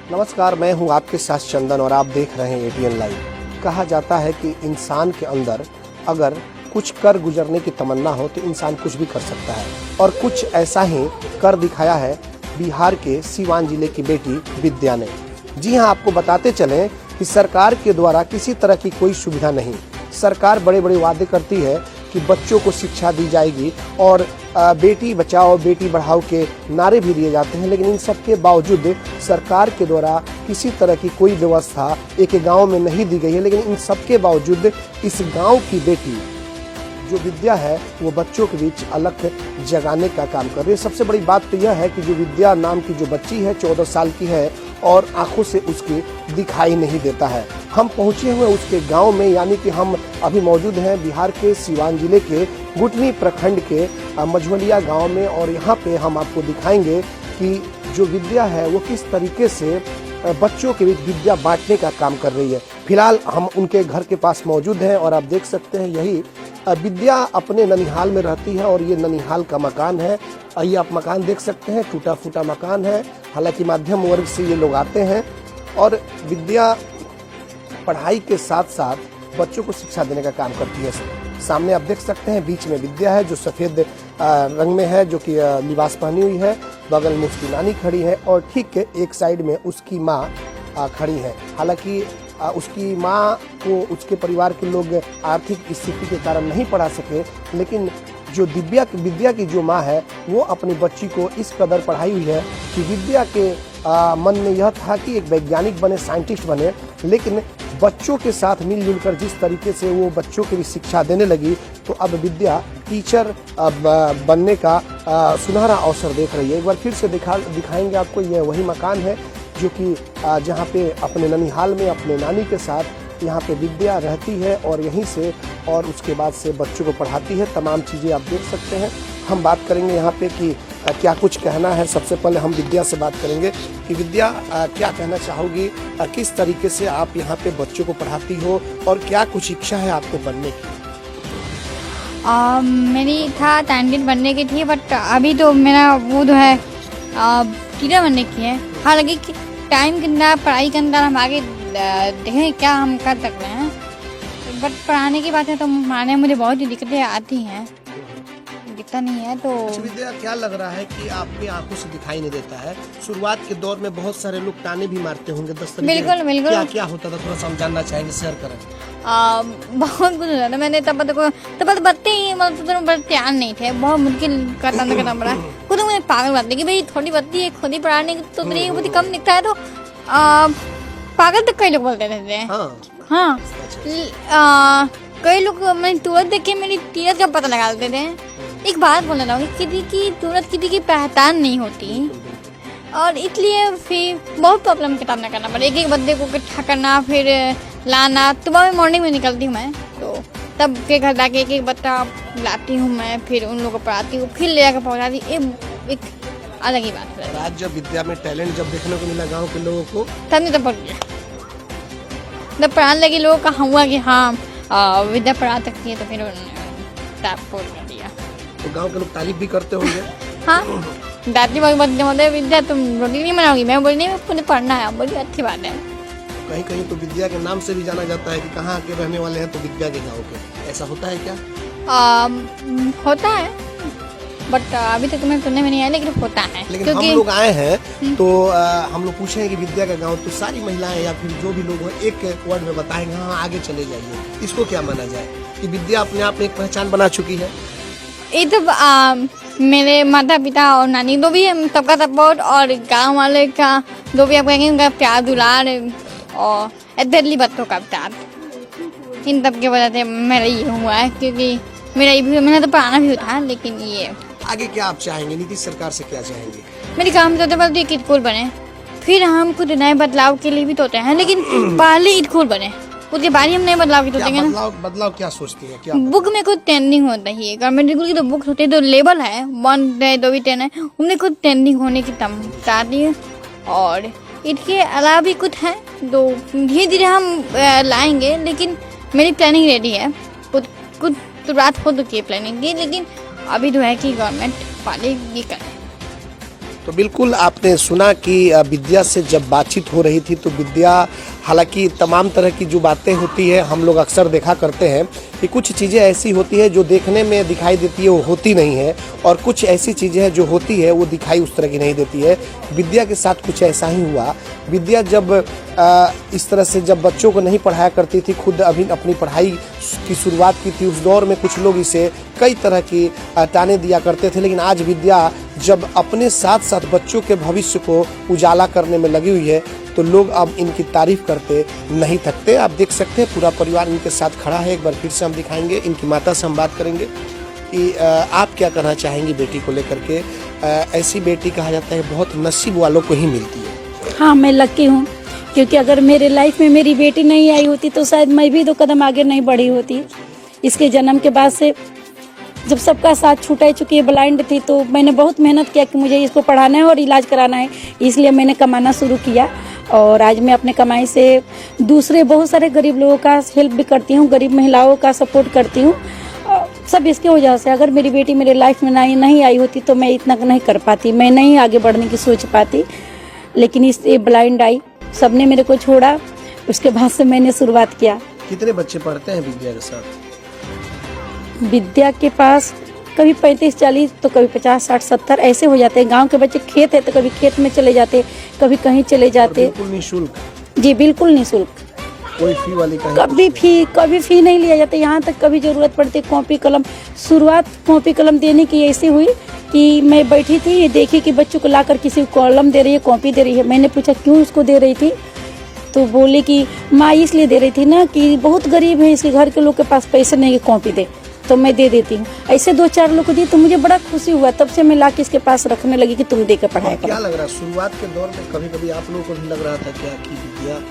नमस्कार, मैं हूं आपके साथ चंदन और आप देख रहे हैं एटीएन लाइव। कहा जाता है कि इंसान के अंदर अगर कुछ कर गुजरने की तमन्ना हो तो इंसान कुछ भी कर सकता है, और कुछ ऐसा ही कर दिखाया है बिहार के सीवान जिले की बेटी विद्या ने। जी हां, आपको बताते चलें कि सरकार के द्वारा किसी तरह की कोई सुविधा नहीं। सरकार बड़े बड़े वादे करती है कि बच्चों को शिक्षा दी जाएगी और बेटी बचाओ बेटी बढ़ाओ के नारे भी दिए जाते हैं, लेकिन इन सब के बावजूद सरकार के द्वारा किसी तरह की कोई व्यवस्था एक गांव में नहीं दी गई है। लेकिन इन सब के बावजूद इस गांव की बेटी जो विद्या है वो बच्चों के बीच अलग जगाने का काम कर रही है। सबसे बड़ी बात तो यह है कि जो विद्या नाम की जो बच्ची है 14 साल की है और आंखों से उसकी दिखाई नहीं देता है। हम पहुंचे हुए उसके गांव में, यानी कि हम अभी मौजूद हैं बिहार के सीवान जिले के गुटनी प्रखंड के मझवलिया गांव में, और यहाँ पे हम आपको दिखाएंगे कि जो विद्या है वो किस तरीके से बच्चों के बीच विद्या बांटने का काम कर रही है। फिलहाल हम उनके घर के पास मौजूद हैं और आप देख सकते हैं यही विद्या अपने ननिहाल में रहती है और ये ननिहाल का मकान है। ये आप मकान देख सकते हैं, टूटा फूटा मकान है। हालांकि मध्यम वर्ग से ये लोग आते हैं और विद्या पढ़ाई के साथ साथ बच्चों को शिक्षा देने का काम करती है। सामने आप देख सकते हैं बीच में विद्या है जो सफ़ेद रंग में है, जो कि लिबास पहनी हुई है। बगल में उसकी नानी खड़ी है और ठीक एक साइड में उसकी माँ खड़ी है। हालांकि उसकी माँ को उसके परिवार के लोग आर्थिक स्थिति के कारण नहीं पढ़ा सके, लेकिन जो विद्या की जो माँ है वो अपनी बच्ची को इस कदर पढ़ाई हुई है कि विद्या के मन में यह था कि एक वैज्ञानिक बने, साइंटिस्ट बने, लेकिन बच्चों के साथ मिलजुल कर जिस तरीके से वो बच्चों की भी शिक्षा देने लगी तो अब विद्या टीचर बनने का सुनहरा अवसर देख रही है। एक बार फिर से दिखाएंगे आपको। यह वही मकान है जो कि जहाँ पे अपने ननिहाल में अपने नानी के साथ यहाँ पे विद्या रहती है और यहीं से और उसके बाद से बच्चों को पढ़ाती है। तमाम चीज़ें आप देख सकते हैं। हम बात करेंगे यहाँ पे कि क्या कुछ कहना है। सबसे पहले हम विद्या से बात करेंगे कि विद्या क्या कहना चाहोगी, किस तरीके से आप यहाँ पे बच्चों को पढ़ाती हो और क्या कुछ इच्छा है आपको बनने की? मेरी इच्छा साइंटिस्ट बनने की थी, बट अभी तो मेरा वो जो है टीचर बनने की है। हालांकि टाइम के अंदर पढ़ाई के अंदर हम आगे देखें क्या हम कर सकते हैं, बट पढ़ाने की बात है तो पढ़ाने में मुझे बहुत ही दिक्कतें आती हैं, दिखता नहीं है। तो विद्या, क्या लग रहा है कि आपकी आंखों से दिखाई नहीं देता है? शुरुआत के दौर में बहुत सारे लोग ताने भी मारते होंगे, बिल्कुल बिल्कुल। क्या क्या होता था, थोड़ा सा हम जानना चाहेंगे, शेयर करें। बहुत कुछ होता था। मैंने तब तो बत्ते ही मतलब बड़े ध्यान नहीं थे, बहुत मुश्किल करना पड़ा। खुद मुझे पागल बात कि भाई थोड़ी बत्ती है, खुद ही पढ़ाने की तो मेरी बहुत कम दिखता है, तो पागल तक कई लोग बोलते रहते हैं। हाँ, कई लोग मैंने तुरंत देख के मेरी तीरथ का पता लगा देते थे। एक बात बोलना चाहूँगी, किसी की तुरंत किसी की पहचान नहीं होती और इसलिए फिर बहुत प्रॉब्लम का सामना करना पड़ा। एक बंदे को इकट्ठा करना, फिर लाना। सुबह में मॉर्निंग में निकलती हूँ मैं, तो तब के घर जाके एक बच्चा लाती हूँ मैं, फिर उन लोगों को पढ़ाती हूँ, फिर ले जाकर पहुँचाती। एक अलग ही बात है। आज जब विद्या में टैलेंट जब देखने को मिला गाँव के लोगों को, तब नहीं तब पढ़ गया, जब पढ़ाने लगे लोगों का हुआ कि हाँ विद्या पढ़ा सकती है, तो फिर कर दिया। तो गांव के लोग तारीफ भी करते होंगे। हाँ, दादी बोलते विद्या तुम रोटी नहीं बनाओगी, मैं बोली नहीं, मुझे पढ़ना है। बोली अच्छी बात है। कहीं कहीं तो विद्या के नाम से भी जाना जाता है कि कहाँ के रहने वाले हैं, तो विद्या के गाँव के। ऐसा होता है क्या? होता है, बट अभी तक तुम्हें सुनने में नहीं आया, लेकिन होता है। लेकिन हम लोग आए हैं तो हम लोग पूछे कि विद्या का गांव, तो सारी महिलाएं या फिर जो भी लोग हो एक वर्ड में बताएंगे हाँ आगे चले जाइए। इसको क्या माना जाए कि विद्या अपने आप में एक पहचान बना चुकी है? ये तो मेरे माता पिता और नानी दो भी है, सबका सपोर्ट, और गांव वाले का जो भी आप कहेंगे उनका प्यार दुलार और दिल्ली बच्चों का प्यार, इन सब की वजह से मेरा ये हुआ है। क्योंकि मैंने तो पढ़ाना भी था, लेकिन ये आगे क्या आप चाहेंगे, नीतीश सरकार से क्या चाहेंगे? मेरी काम सबसे पहले एक स्कूल बने, फिर हम कुछ नए बदलाव के लिए भी सोचते हैं, लेकिन पहले स्कूल बने, उसके बाद ही हम नए बदलाव की सोचेंगे ना। बदलाव क्या सोचती है? क्या बुक में कुछ ट्रेंडिंग होता है। गवर्नमेंट स्कूल की तो बुक होती है, जो लेवल है 1 2 भी 10 है, उनमें कुछ ट्रेंडिंग होने की चाहती है। और इसके अलावा भी कुछ है जो धीरे धीरे हम लाएंगे, लेकिन मेरी प्लानिंग रेडी है। कुछ शुरुआत हो चुकी है प्लानिंग की, लेकिन अभी जो है कि गवर्नमेंट वाले ये करें। तो बिल्कुल आपने सुना कि विद्या से जब बातचीत हो रही थी तो विद्या, हालांकि तमाम तरह की जो बातें होती है हम लोग अक्सर देखा करते हैं कि कुछ चीज़ें ऐसी होती है जो देखने में दिखाई देती है वो होती नहीं है, और कुछ ऐसी चीज़ें हैं जो होती है वो दिखाई उस तरह की नहीं देती है। विद्या के साथ कुछ ऐसा ही हुआ। विद्या जब इस तरह से जब बच्चों को नहीं पढ़ाया करती थी, खुद अभी अपनी पढ़ाई की शुरुआत की थी, उस दौर में कुछ लोग इसे कई तरह की ताने दिया करते थे, लेकिन आज विद्या जब अपने साथ साथ बच्चों के भविष्य को उजाला करने में लगी हुई है तो लोग अब इनकी तारीफ करते नहीं थकते। आप देख सकते हैं पूरा परिवार इनके साथ खड़ा है। एक बार फिर से हम दिखाएंगे, इनकी माता से हम बात करेंगे कि आप क्या कहना चाहेंगी बेटी को लेकर के। ऐसी बेटी कहा जाता है बहुत नसीब वालों को ही मिलती है। हाँ, मैं लकी हूँ, क्योंकि अगर मेरे लाइफ में मेरी बेटी नहीं आई होती तो शायद मैं भी 2 कदम आगे नहीं बढ़ी होती। इसके जन्म के बाद से जब सबका साथ छूटा चुकी है, ब्लाइंड थी, तो मैंने बहुत मेहनत किया कि मुझे इसको पढ़ाना है और इलाज कराना है, इसलिए मैंने कमाना शुरू किया। और आज मैं अपने कमाई से दूसरे बहुत सारे गरीब लोगों का हेल्प भी करती हूँ, गरीब महिलाओं का सपोर्ट करती हूँ। सब इसके वजह से, अगर मेरी बेटी मेरे लाइफ में नहीं आई होती तो मैं इतना नहीं कर पाती, मैं नहीं आगे बढ़ने की सोच पाती। लेकिन इस ब्लाइंड आई, सबने मेरे को छोड़ा, उसके बाद से मैंने शुरुआत किया। कितने बच्चे पढ़ते हैं विद्या के साथ? विद्या के पास कभी 35-40 तो कभी 50-60-70 ऐसे हो जाते हैं। गांव के बच्चे, खेत है तो कभी खेत में चले जाते, कभी कहीं चले जाते। बिल्कुल निःशुल्क? जी बिल्कुल निःशुल्क, कोई फी वाली कभी फी नहीं लिया जाता। यहाँ तक कभी जरूरत पड़ती कॉपी कलम, शुरुआत कॉपी कलम देने की ऐसी हुई कि मैं बैठी थी, ये देखी कि बच्चों को लाकर किसी को कलम दे रही है, कॉपी दे रही है। मैंने पूछा क्यों उसको दे रही थी, तो बोले कि माँ इसलिए दे रही थी ना कि बहुत गरीब है, इसके घर के लोग के पास पैसे नहीं है कॉपी दे, तो मैं दे देती हूँ। ऐसे 2-4 लोग को दी तो मुझे बड़ा खुशी हुआ, तब से मैं लाके इसके पास रखने लगी कि तुम दे के पढ़ाया करो। क्या लग रहा है शुरुआत के दौर में, कभी कभी आप लोगों को भी लग रहा था क्या कि विद्या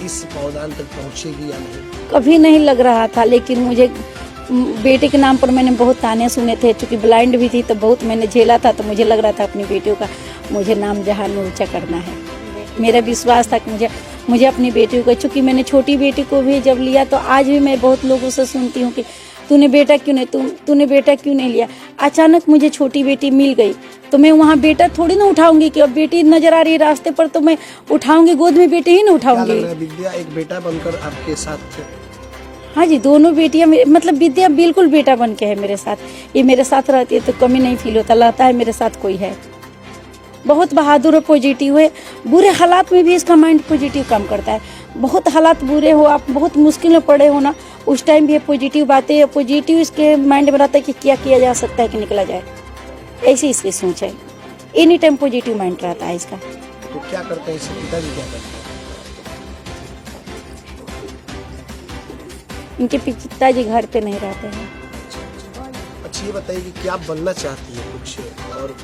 इस पावदान तक पहुँचेगी या नहीं? कभी नहीं लग रहा था, लेकिन मुझे बेटे के नाम पर मैंने बहुत ताने सुने थे, चूँकि ब्लाइंड भी थी तो बहुत मैंने झेला था, तो मुझे लग रहा था अपनी बेटियों का मुझे नाम जहान में ऊँचा करना है। मेरा विश्वास था कि मुझे अपनी बेटियों को, चूँकि मैंने छोटी बेटी को भी जब लिया तो आज भी मैं बहुत लोगों से सुनती हूँ कि तूने बेटा क्यों नहीं लिया। अचानक मुझे छोटी बेटी मिल गई तो मैं वहाँ बेटा थोड़ी ना उठाऊंगी कि अब बेटी नजर आ रही है रास्ते पर तो मैं उठाऊंगी, गोद में बेटी ही ना उठाऊंगी। विद्या एक बेटा बनकर आपके साथ? हाँ जी, दोनों बेटियां, मतलब विद्या बिल्कुल बेटा बन के है मेरे साथ। ये मेरे साथ रहती है तो कमी नहीं फील होता, लगता है मेरे साथ कोई है। बहुत बहादुर और पॉजिटिव है, बुरे हालात में भी इसका माइंड पॉजिटिव काम करता है। बहुत हालात बुरे हो, आप बहुत मुश्किल में पड़े हो ना, उस टाइम भी पॉजिटिव बातें, पॉजिटिव इसके माइंड में रहता है कि क्या किया जा सकता है कि निकला जाए, ऐसी इसकी सोच है। एनी टाइम पॉजिटिव माइंड रहता है इसका। तो क्या करते हैं इसके पिताजी, क्या करते हैं? इनके पिताजी घर पे नहीं रहते हैं। अच्छा ये बताइए कि क्या बनना चाहती है कुछ, और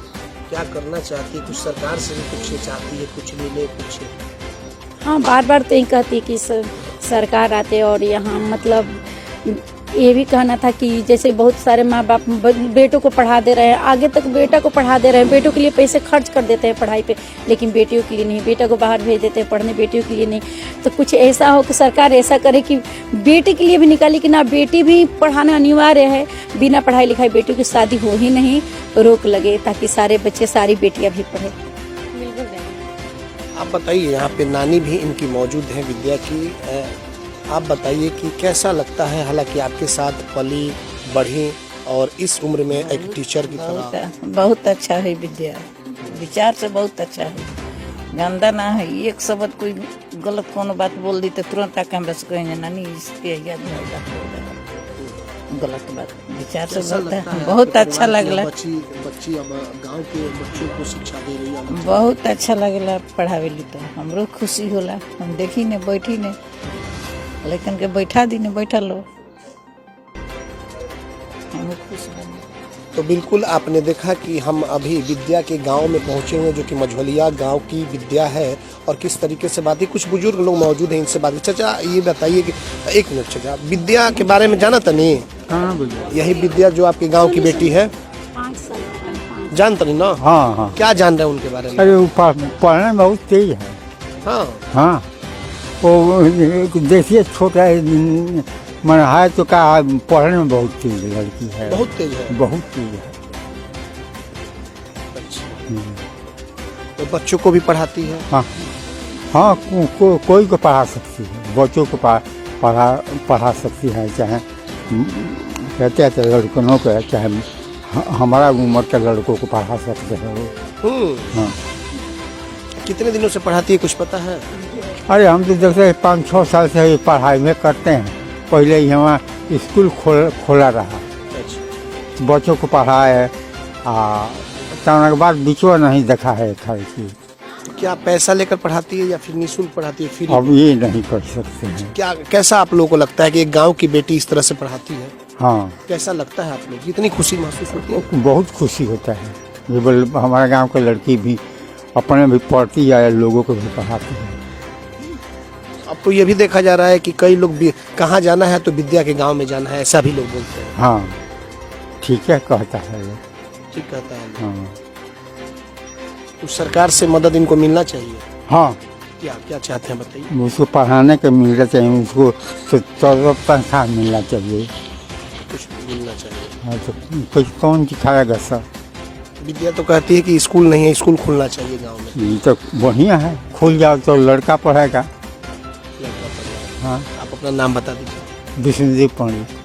क्या करना चाहती है? कुछ सरकार से भी कुछ चाहती है, कुछ मिले कुछ? हाँ, बार बार तो ये कहती है कि सरकार आते और यहाँ, मतलब ये भी कहना था कि जैसे बहुत सारे माँ बाप बेटों को पढ़ा दे रहे हैं, आगे तक बेटा को पढ़ा दे रहे हैं, बेटों के लिए पैसे खर्च कर देते हैं पढ़ाई पे, लेकिन बेटियों के लिए नहीं, बेटा को बाहर भेज देते हैं पढ़ने, बेटियों के लिए नहीं। तो कुछ ऐसा हो कि सरकार ऐसा करे कि बेटे के लिए भी निकाले कि ना, बेटी भी पढ़ाना अनिवार्य है, बिना पढ़ाई लिखाई बेटियों की शादी हो ही नहीं, रोक लगे ताकि सारे बच्चे, सारी बेटियाँ भी पढ़े। आप बताइए, यहाँ पे नानी भी इनकी मौजूद है विद्या की। आप बताइए कि कैसा लगता है, हालांकि आपके साथ पली बढ़ी और इस उम्र में एक टीचर की तरह? बहुत अच्छा है विद्या, विचार से बहुत अच्छा है, गंदा ना है। एक शब्द कोई गलत कोनो बात बोल दी तो तुरंत आके हम बस कहेंगे नानी इसके गलत बात। विचार से बहुत अच्छा लगला। बच्ची अब गांव के बच्चों को शिक्षा दे रही है, बहुत अच्छा लगला पढ़ावेली, तो हमरो खुशी होला। हम देखी ने बैठी ने, लेकिन के बैठा दी ने बैठा लो, हम खुश बने। तो बिल्कुल आपने देखा कि हम अभी विद्या के गांव में पहुंचे हुए, जो कि मझवलिया गांव की विद्या है, और किस तरीके से बात है। कुछ बुजुर्ग लोग मौजूद हैं, इनसे बात। चाचा ये बताइए कि, एक मिनट चाचा, विद्या के बारे में जाना था नहीं? हाँ, यही विद्या जो आपके गांव की बेटी है, जानता नहीं ना? हाँ हाँ। क्या जान रहे हैं उनके बारे में? अरे वो पढ़ने में बहुत तेज है। हाँ हाँ, वो देखिए छोटा मन है तो क्या, पढ़ने में बहुत तेज लड़की है, बहुत तेज है, बहुत तेज है। अच्छा। तो बच्चों को भी पढ़ाती है? हाँ हाँ, कोई को पढ़ा सकती है, बच्चों को पढ़ा सकती है, चाहे कहते हैं लड़कों को, चाहे हमारा उम्र के लड़कों को पढ़ा सकते हैं वो। हाँ। कितने दिनों से पढ़ाती है, कुछ पता है? अरे हम तो जैसे 5-6 साल से ये पढ़ाई में करते हैं। पहले ही हमारा स्कूल खोला रहा, बच्चों को पढ़ाए, के बाद बिचवा नहीं देखा है खर्ची। क्या पैसा लेकर पढ़ाती है या फिर निःशुल्क पढ़ाती है? फ्री? अब ये नहीं कर सकते हैं। क्या कैसा आप लोगों को लगता है कि एक गांव की बेटी इस तरह से पढ़ाती है? हाँ, कैसा लगता है आप लोग, कितनी खुशी महसूस होती है? बहुत खुशी होता है। ये हमारे गांव के लड़की भी अपने भी पढ़ती है, लोगों को भी पढ़ाती है। अब तो ये भी देखा जा रहा है कि कई लोग कहाँ जाना है तो विद्या के गांव में जाना है, ऐसा भी लोग बोलते हैं। हाँ, ठीक है कहता है ये। ठीक कहता है। हाँ तो सरकार से मदद इनको मिलना चाहिए। हाँ, क्या क्या चाहते हैं बताइए? उसको पढ़ाने के मिलना चाहिए, उसको तो तनख्वाह मिलना चाहिए, कुछ मिलना चाहिए। हाँ, तो कुछ कौन सिखाएगा सर? विद्या तो कहती है कि स्कूल नहीं है, स्कूल खुलना चाहिए गांव में। ये तो बढ़िया है, खुल जाओ तो लड़का पढ़ेगा। लड़का पढ़ेगा। हाँ, आप अपना नाम बता दीजिए। विष्णुदेव पंडित।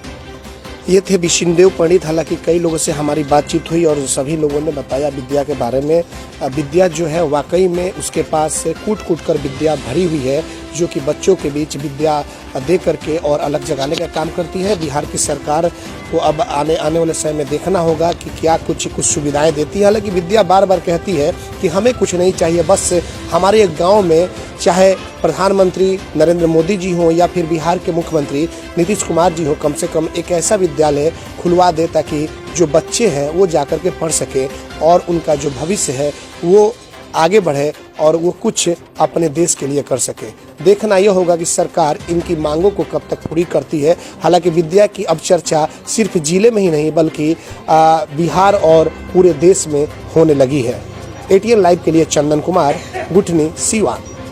ये थे विष्णुदेव पंडित। हालांकि कई लोगों से हमारी बातचीत हुई और सभी लोगों ने बताया विद्या के बारे में। विद्या जो है वाकई में उसके पास कूट कूट कर विद्या भरी हुई है, जो कि बच्चों के बीच विद्या दे करके और अलग जगाने का काम करती है। बिहार की सरकार को अब आने वाले समय में देखना होगा कि क्या कुछ सुविधाएं देती है। हालांकि विद्या बार बार कहती है कि हमें कुछ नहीं चाहिए, बस हमारे एक गाँव में चाहे प्रधानमंत्री नरेंद्र मोदी जी हों या फिर बिहार के मुख्यमंत्री नीतीश कुमार जी हों, कम से कम एक ऐसा विद्यालय खुलवा दे ताकि जो बच्चे हैं वो जाकर के पढ़ सके और उनका जो भविष्य है वो आगे बढ़े और वो कुछ अपने देश के लिए कर सके। देखना यह होगा कि सरकार इनकी मांगों को कब तक पूरी करती है। हालांकि विद्या की अब चर्चा सिर्फ जिले में ही नहीं बल्कि बिहार और पूरे देश में होने लगी है। ATN लाइव के लिए चंदन कुमार, गुठनी, सीवान।